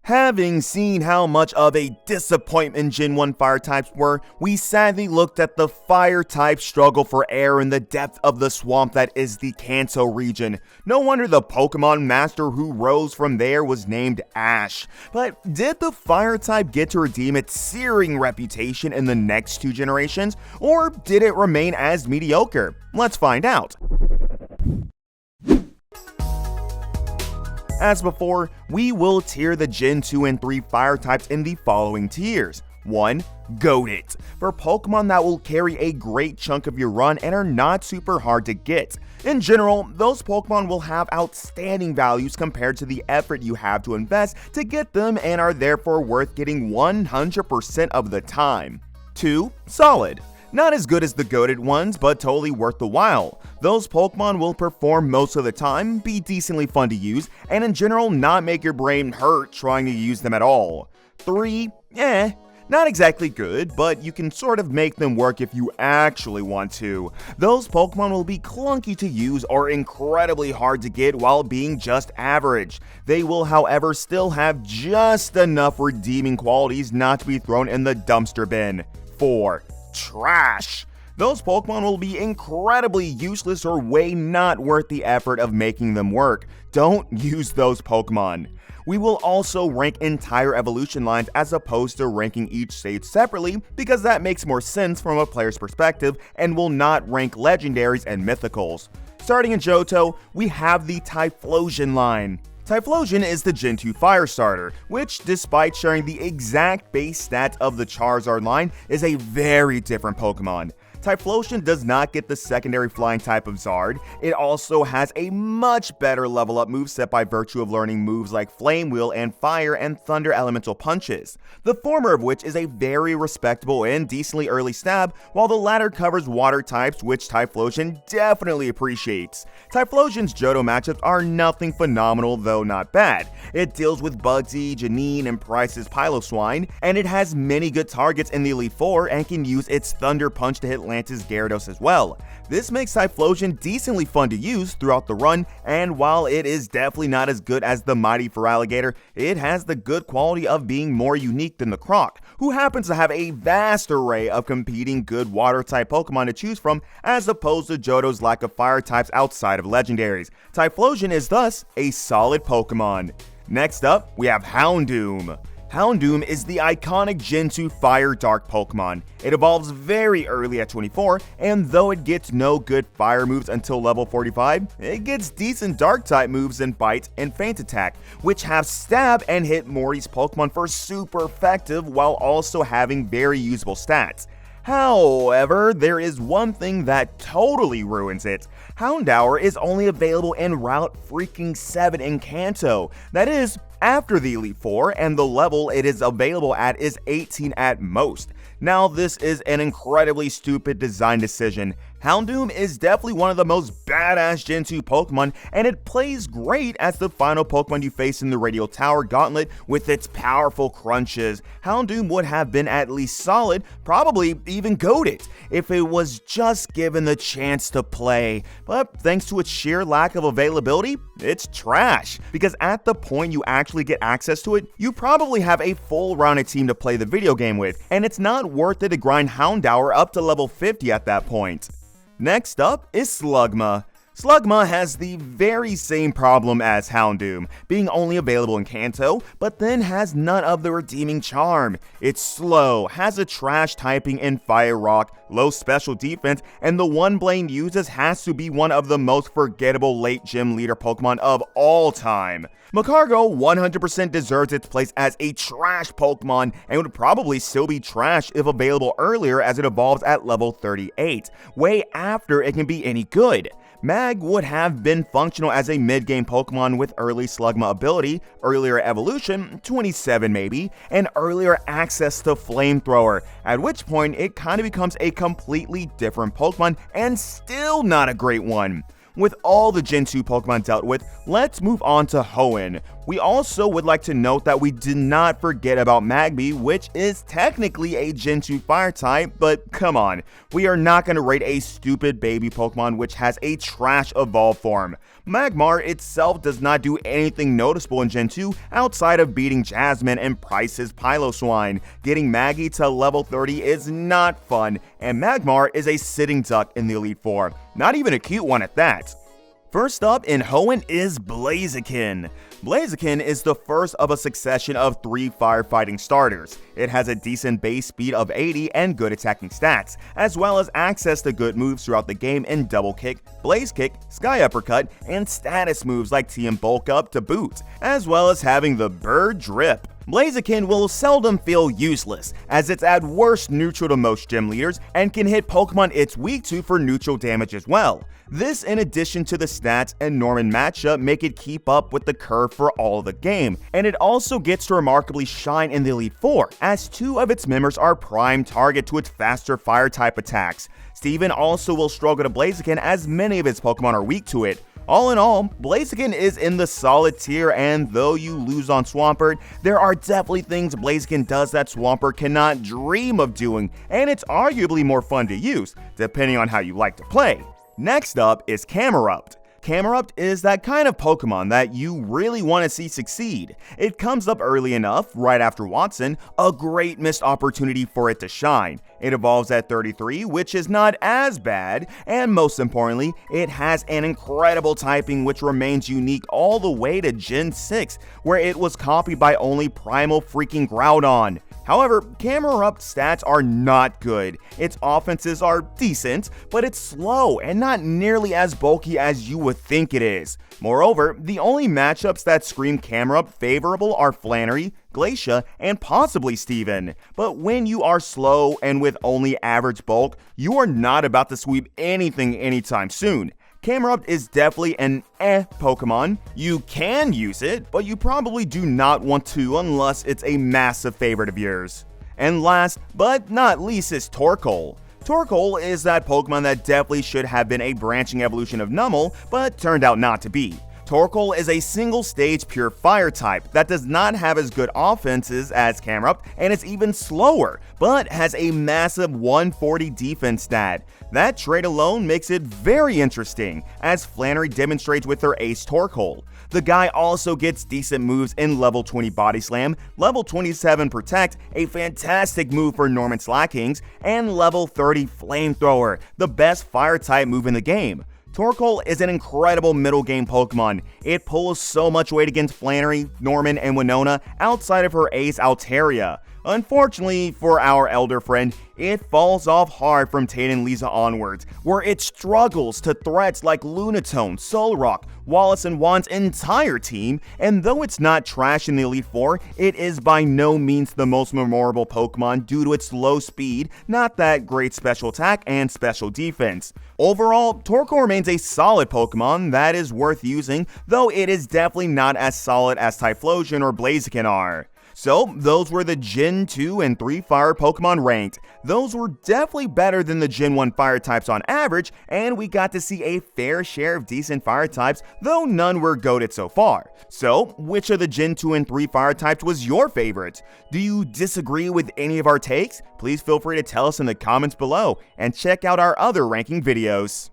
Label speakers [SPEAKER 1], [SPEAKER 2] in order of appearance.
[SPEAKER 1] Having seen how much of a disappointment Gen 1 fire types were, we sadly looked at the fire type struggle for air in the depth of the swamp that is the Kanto region. No wonder the Pokemon master who rose from there was named Ash. But did the fire type get to redeem its searing reputation in the next 2 generations, or did it remain as mediocre? Let's find out. As before, we will tier the Gen 2 and 3 fire types in the following tiers. 1. Goated, for Pokemon that will carry a great chunk of your run and are not super hard to get. In general, those Pokemon will have outstanding values compared to the effort you have to invest to get them and are therefore worth getting 100% of the time. 2. Solid. Not as good as the goated ones, but totally worth the while. Those Pokemon will perform most of the time, be decently fun to use, and in general not make your brain hurt trying to use them at all. 3. Not exactly good, but you can sort of make them work if you actually want to. Those Pokemon will be clunky to use or incredibly hard to get while being just average. They will, however, still have just enough redeeming qualities not to be thrown in the dumpster bin. 4. Trash. Those Pokemon will be incredibly useless or way not worth the effort of making them work. Don't use those Pokemon. We will also rank entire evolution lines as opposed to ranking each stage separately because that makes more sense from a player's perspective and will not rank legendaries and mythicals. Starting in Johto, we have the Typhlosion line. Typhlosion is the Gen 2 fire starter, which, despite sharing the exact base stats of the Charizard line, is a very different Pokemon. Typhlosion does not get the secondary flying type of Zard. It also has a much better level up moveset by virtue of learning moves like Flame Wheel and Fire and Thunder Elemental punches, the former of which is a very respectable and decently early stab, while the latter covers water types, which Typhlosion definitely appreciates. Typhlosion's Johto matchups are nothing phenomenal, though not bad. It deals with Bugsy, Janine, and Price's Piloswine, and it has many good targets in the Elite Four and can use its Thunder Punch to hit Lance's Gyarados as well. This makes Typhlosion decently fun to use throughout the run, and while it is definitely not as good as the mighty Feraligatr, it has the good quality of being more unique than the Croc, who happens to have a vast array of competing good water-type Pokemon to choose from, as opposed to Johto's lack of fire types outside of legendaries. Typhlosion is thus a solid Pokemon. Next up, we have Houndoom. Houndoom is the iconic Gen 2 Fire Dark Pokemon. It evolves very early at 24, and though it gets no good fire moves until level 45, it gets decent Dark type moves in Bite and Feint Attack, which have stab and hit Morty's Pokemon for super effective while also having very usable stats. However, there is one thing that totally ruins it. Houndour is only available in Route freaking 7 in Kanto. That is, after the Elite Four, and the level it is available at is 18 at most. Now, this is an incredibly stupid design decision. Houndoom is definitely one of the most badass Gen 2 Pokemon, and it plays great as the final Pokemon you face in the Radial Tower Gauntlet with its powerful crunches. Houndoom would have been at least solid, probably even goated, if it was just given the chance to play. But thanks to its sheer lack of availability, it's trash, because at the point you actually get access to it, you probably have a full rounded team to play the video game with, and it's not worth it to grind Houndour up to level 50 at that point. Next up is Slugma. Slugma has the very same problem as Houndoom, being only available in Kanto, but then has none of the redeeming charm. It's slow, has a trash typing in Fire Rock, low special defense, and the one Blaine uses has to be one of the most forgettable late gym leader Pokemon of all time. Magcargo 100% deserves its place as a trash Pokemon and would probably still be trash if available earlier as it evolves at level 38, way after it can be any good. Mag would have been functional as a mid-game Pokemon with early Slugma ability, earlier evolution, 27 maybe, and earlier access to Flamethrower, at which point it kinda becomes a completely different Pokemon and still not a great one. With all the Gen 2 Pokemon dealt with, let's move on to Hoenn. We also would like to note that we did not forget about Magby, which is technically a Gen 2 fire type, but come on, we are not going to rate a stupid baby Pokemon which has a trash evolve form. Magmar itself does not do anything noticeable in Gen 2 outside of beating Jasmine and Price's Piloswine. Getting Maggie to level 30 is not fun, and Magmar is a sitting duck in the Elite Four, not even a cute one at that. First up in Hoenn is Blaziken. Blaziken is the first of a succession of 3 firefighting starters. It has a decent base speed of 80 and good attacking stats, as well as access to good moves throughout the game in Double Kick, Blaze Kick, Sky Uppercut, and status moves like TM Bulk Up to boot, as well as having the Bird Drip. Blaziken will seldom feel useless, as it's at worst neutral to most gym leaders and can hit Pokemon it's weak to for neutral damage as well. This, in addition to the stats and Norman matchup, make it keep up with the curve for all of the game, and it also gets to remarkably shine in the Elite Four, as 2 of its members are prime target to its faster fire type attacks. Steven also will struggle to Blaziken as many of its Pokemon are weak to it. All in all, Blaziken is in the solid tier, and though you lose on Swampert, there are definitely things Blaziken does that Swampert cannot dream of doing, and it's arguably more fun to use, depending on how you like to play. Next up is Camerupt. Camerupt is that kind of Pokemon that you really want to see succeed. It comes up early enough, right after Watson, a great missed opportunity for it to shine. It evolves at 33, which is not as bad, and most importantly, it has an incredible typing which remains unique all the way to Gen 6, where it was copied by only Primal freaking Groudon. However, Camerupt's stats are not good. Its offenses are decent, but it's slow and not nearly as bulky as you would think it is. Moreover, the only matchups that scream Camerupt favorable are Flannery, Glacia, and possibly Steven. But when you are slow and with only average bulk, you are not about to sweep anything anytime soon. Camerupt is definitely an Pokemon. You can use it, but you probably do not want to unless it's a massive favorite of yours. And last but not least is Torkoal. Torkoal is that Pokemon that definitely should have been a branching evolution of Numel, but turned out not to be. Torkoal is a single-stage pure fire type that does not have as good offenses as Camerupt and is even slower, but has a massive 140 defense stat. That trait alone makes it very interesting, as Flannery demonstrates with her ace Torkoal. The guy also gets decent moves in level 20 Body Slam, level 27 Protect, a fantastic move for Norman Slackings, and level 30 Flamethrower, the best fire type move in the game. Torkoal is an incredible middle game Pokemon. It pulls so much weight against Flannery, Norman, and Winona outside of her ace Altaria. Unfortunately for our elder friend, it falls off hard from Tate and Lisa onwards, where it struggles to threats like Lunatone, Solrock, Wallace and Juan's entire team, and though it's not trash in the Elite Four, it is by no means the most memorable Pokemon due to its low speed, not that great special attack, and special defense. Overall, Torkoal remains a solid Pokemon that is worth using, though it is definitely not as solid as Typhlosion or Blaziken are. So, those were the Gen 2 and 3 fire Pokemon ranked. Those were definitely better than the Gen 1 fire types on average, and we got to see a fair share of decent fire types, though none were goated so far. So, which of the Gen 2 and 3 fire types was your favorite? Do you disagree with any of our takes? Please feel free to tell us in the comments below, and check out our other ranking videos.